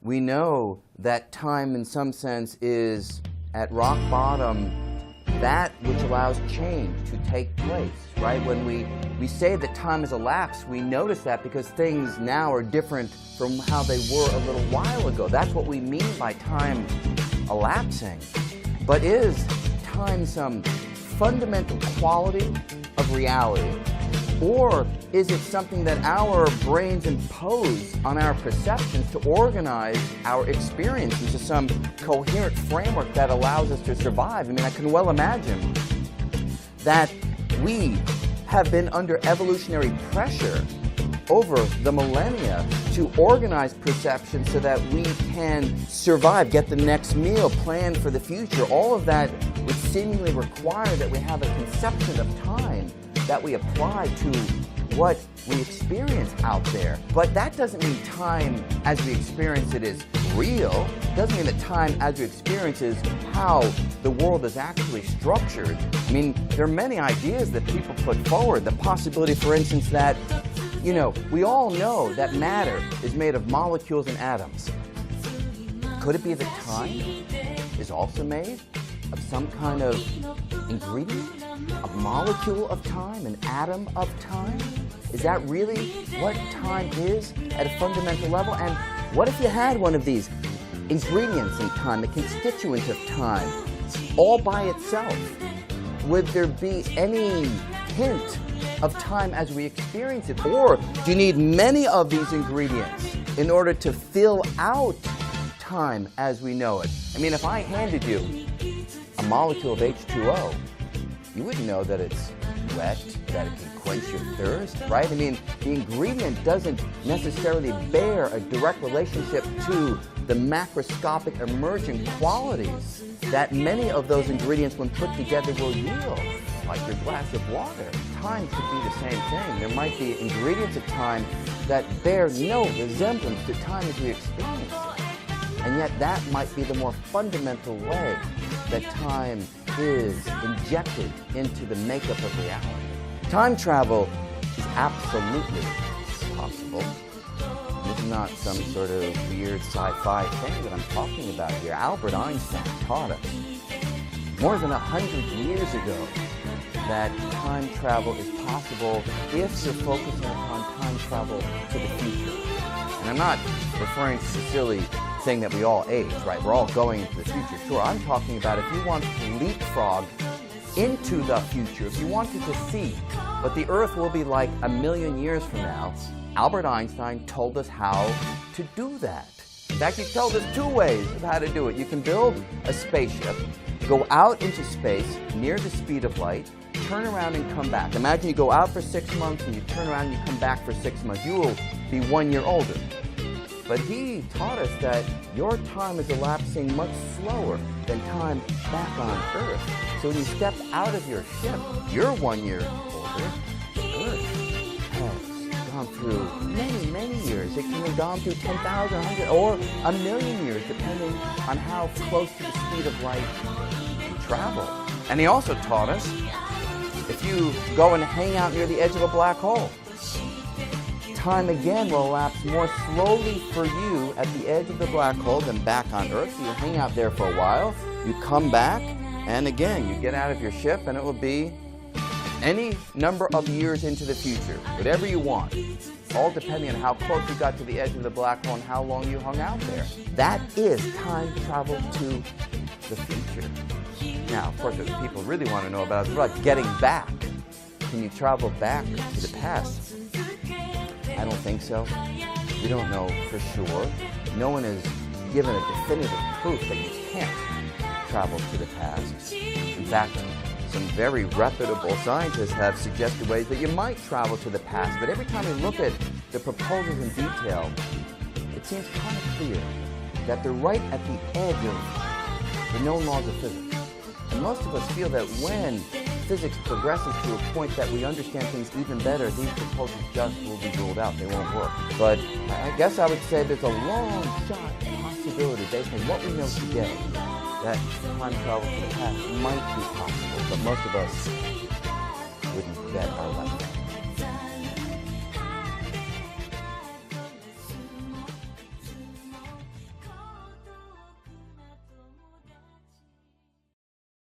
we know that time in some sense is at rock bottom that which allows change to take place, right? When we say that time has elapsed, we notice that because things now are different from how they were a little while ago. That's what we mean by time elapsing. But is time some fundamental quality of reality? Or is it something that our brains impose on our perceptions to organize our experience into some coherent framework that allows us to survive? I mean, I can well imagine that we have been under evolutionary pressure over the millennia to organize perception so that we can survive, get the next meal, plan for the future. All of that would seemingly require that we have a conception of time that we apply to what we experience out there. But that doesn't mean time as we experience it is real. It doesn't mean that time as we experience is how the world is actually structured. I mean, there are many ideas that people put forward. The possibility, for instance, that, we all know that matter is made of molecules and atoms. Could it be that time is also made of some kind of ingredient, a molecule of time, an atom of time? Is that really what time is at a fundamental level? And what if you had one of these ingredients in time, a constituent of time, all by itself? Would there be any hint of time as we experience it? Or do you need many of these ingredients in order to fill out time as we know it? I mean, if I handed you a molecule of H2O, you wouldn't know that it's wet, that it can quench your thirst, right? I mean, the ingredient doesn't necessarily bear a direct relationship to the macroscopic emerging qualities that many of those ingredients, when put together, will yield, like your glass of water. Time could be the same thing. There might be ingredients of time that bear no resemblance to time as we experience it. And yet that might be the more fundamental way that time is injected into the makeup of reality. Time travel is absolutely possible. This is not some sort of weird sci-fi thing that I'm talking about here. Albert Einstein taught us more than 100 years ago that time travel is possible if you're focusing upon time travel to the future. And I'm not referring to the silly thing that we all age, right? We're all going into the future. Sure, I'm talking about if you want to leapfrog into the future, if you wanted to see what the Earth will be like 1,000,000 years from now, Albert Einstein told us how to do that. In fact, he told us 2 ways of how to do it. You can build a spaceship, go out into space near the speed of light, turn around and come back. Imagine you go out for 6 months and you turn around and you come back for 6 months. You will be 1 year older. But he taught us that your time is elapsing much slower than time back on Earth. So when you step out of your ship, you're 1 year older. Earth has gone through many, many years. It can have gone through 10,000, 100, or 1,000,000 years, depending on how close to the speed of light you travel. And he also taught us, if you go and hang out near the edge of a black hole, time again will elapse more slowly for you at the edge of the black hole than back on Earth. So you hang out there for a while, you come back, and again, you get out of your ship, and it will be any number of years into the future, whatever you want, all depending on how close you got to the edge of the black hole and how long you hung out there. That is time travel to the future. Now, of course, what people really want to know about is about getting back. Can you travel back to the past? I don't think so. We don't know for sure. No one has given a definitive proof that you can't travel to the past. In fact, some very reputable scientists have suggested ways that you might travel to the past, but every time we look at the proposals in detail, it seems kind of clear that they're right at the edge of the known laws of physics. And most of us feel that when physics progresses to a point that we understand things even better, these proposals just will be ruled out. They won't work. But I guess I would say there's a long shot possibility based on what we know today that time travel to the past might be possible, but most of us wouldn't bet our life on it.